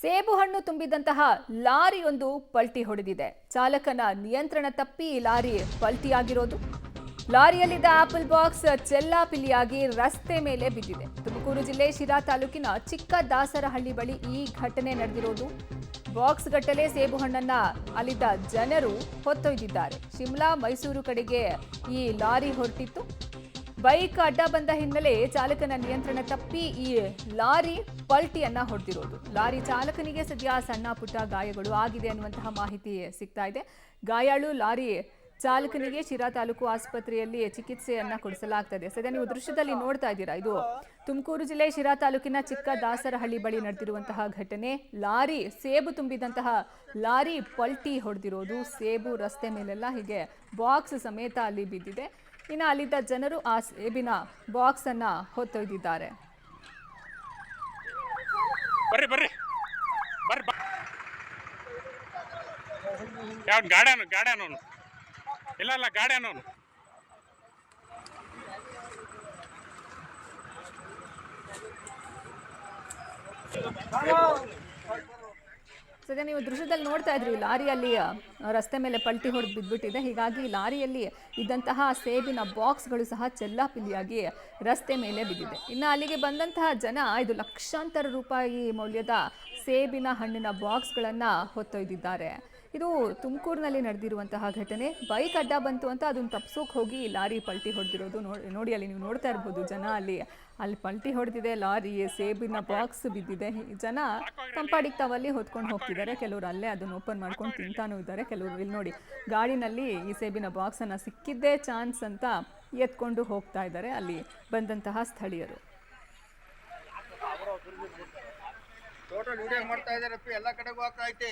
ಸೇಬು ಹಣ್ಣು ತುಂಬಿದಂತಹ ಲಾರಿಯೊಂದು ಪಲ್ಟಿ ಹೊಡೆದಿದೆ. ಚಾಲಕನ ನಿಯಂತ್ರಣ ತಪ್ಪಿ ಲಾರಿ ಪಲ್ಟಿಯಾಗಿರೋದು. ಲಾರಿಯಲ್ಲಿದ್ದ ಆಪಲ್ ಬಾಕ್ಸ್ ಚೆಲ್ಲಾಪಿಲ್ಲಿಯಾಗಿ ರಸ್ತೆ ಮೇಲೆ ಬಿದ್ದಿದೆ. ತುಮಕೂರು ಜಿಲ್ಲೆ ಶಿರಾ ತಾಲೂಕಿನ ಚಿಕ್ಕ ದಾಸರಹಳ್ಳಿ ಬಳಿ ಈ ಘಟನೆ ನಡೆದಿರೋದು. ಬಾಕ್ಸ್ ಗಟ್ಟಲೆ ಸೇಬು ಹಣ್ಣನ್ನ ಅಲ್ಲಿದ್ದ ಜನರು ಹೊತ್ತೊಯ್ದಿದ್ದಾರೆ. ಶಿಮ್ಲಾ ಮೈಸೂರು ಕಡೆಗೆ ಈ ಲಾರಿ ಹೊರಟಿತ್ತು. ಬೈಕ್ ಅಡ್ಡ ಬಂದ ಹಿನ್ನೆಲೆ ಚಾಲಕನ ನಿಯಂತ್ರಣ ತಪ್ಪಿ ಈ ಲಾರಿ ಪಲ್ಟಿಯನ್ನ ಹೊಡೆದಿರೋದು. ಲಾರಿ ಚಾಲಕನಿಗೆ ಸದ್ಯ ಸಣ್ಣ ಪುಟ್ಟ ಗಾಯಗಳು ಆಗಿದೆ ಅನ್ನುವಂತಹ ಮಾಹಿತಿ ಸಿಗ್ತಾ ಇದೆ. ಗಾಯಾಳು ಲಾರಿ ಚಾಲಕನಿಗೆ ಶಿರಾ ತಾಲೂಕು ಆಸ್ಪತ್ರೆಯಲ್ಲಿ ಚಿಕಿತ್ಸೆಯನ್ನ ಕೊಡಿಸಲಾಗ್ತದೆ. ಸದ್ಯ ನೀವು ದೃಶ್ಯದಲ್ಲಿ ನೋಡ್ತಾ ಇದ್ದೀರಾ, ಇದು ತುಮಕೂರು ಜಿಲ್ಲೆ ಶಿರಾ ತಾಲೂಕಿನ ಚಿಕ್ಕ ದಾಸರಹಳ್ಳಿ ಬಳಿ ನಡೆದಿರುವಂತಹ ಘಟನೆ. ಲಾರಿ ಸೇಬು ತುಂಬಿದಂತಹ ಲಾರಿ ಪಲ್ಟಿ ಹೊಡೆದಿರೋದು. ಸೇಬು ರಸ್ತೆ ಮೇಲೆಲ್ಲ ಹೀಗೆ ಬಾಕ್ಸ್ ಸಮೇತ ಅಲ್ಲಿ ಬಿದ್ದಿದೆ. ಇನ್ನು ಅಲ್ಲಿದ್ದ ಜನರು ಆ ಸೇಬಿನ ಬಾಕ್ಸ್ ಅನ್ನ ಹೊತ್ತೊಯ್ದಿದ್ದಾರೆ. ಸದ್ಯ ನೀವು ದೃಶ್ಯದಲ್ಲಿ ನೋಡ್ತಾ ಇದ್ರಿ, ಲಾರಿಯಲ್ಲಿ ರಸ್ತೆ ಮೇಲೆ ಪಲ್ಟಿ ಹೊಡೆದು ಬಿದ್ದುಬಿಟ್ಟಿದೆ. ಹೀಗಾಗಿ ಲಾರಿಯಲ್ಲಿ ಇದ್ದಂತಹ ಸೇಬಿನ ಬಾಕ್ಸ್ಗಳು ಸಹ ಚೆಲ್ಲಾಪಿಲ್ಲಿಯಾಗಿ ರಸ್ತೆ ಮೇಲೆ ಬಿದ್ದಿದೆ. ಇನ್ನು ಅಲ್ಲಿಗೆ ಬಂದಂತಹ ಜನ ಇದು ಲಕ್ಷಾಂತರ ರೂಪಾಯಿ ಮೌಲ್ಯದ ಸೇಬಿನ ಹಣ್ಣಿನ ಬಾಕ್ಸ್ಗಳನ್ನು ಹೊತ್ತೊಯ್ದಿದ್ದಾರೆ. ಇದು ತುಮಕೂರಿನಲ್ಲಿ ನಡೆದಿರುವಂತಹ ಘಟನೆ. ಬೈಕ್ ಅಡ್ಡ ಬಂತು ಅಂತ ಅದನ್ನು ತಪ್ಸೋಕೆ ಹೋಗಿ ಲಾರಿ ಪಲ್ಟಿ ಹೊಡೆದಿರೋದು. ನೋಡಿ ಅಲ್ಲಿ ನೀವು ನೋಡ್ತಾ ಇರ್ಬೋದು, ಜನ ಅಲ್ಲಿ ಪಲ್ಟಿ ಹೊಡೆದಿದೆ ಲಾರಿ, ಸೇಬಿನ ಬಾಕ್ಸ್ ಬಿದ್ದಿದೆ. ಜನ ತಂಪಾಡಿಗೆ ತಾವಲ್ಲಿ ಹೊತ್ಕೊಂಡು ಹೋಗ್ತಿದ್ದಾರೆ. ಕೆಲವರು ಅಲ್ಲೇ ಅದನ್ನು ಓಪನ್ ಮಾಡ್ಕೊಂಡು ತಿಂತಾನೂ ಇದ್ದಾರೆ. ಕೆಲವರು ಇಲ್ಲಿ ನೋಡಿ ಗಾಡಿನಲ್ಲಿ ಈ ಸೇಬಿನ ಬಾಕ್ಸನ್ನು ಸಿಕ್ಕಿದ್ದೇ ಚಾನ್ಸ್ ಅಂತ ಎತ್ಕೊಂಡು ಹೋಗ್ತಾ ಇದ್ದಾರೆ ಅಲ್ಲಿ ಬಂದಂತಹ ಸ್ಥಳೀಯರು. ಟೋಟಲ್ ವಿಡಿಯೋ ಮಾಡ್ತಾ ಇದ್ದಾರೆ, ಎಲ್ಲ ಕಡೆಗೂ ಆಗ್ತಾ ಐತೆ.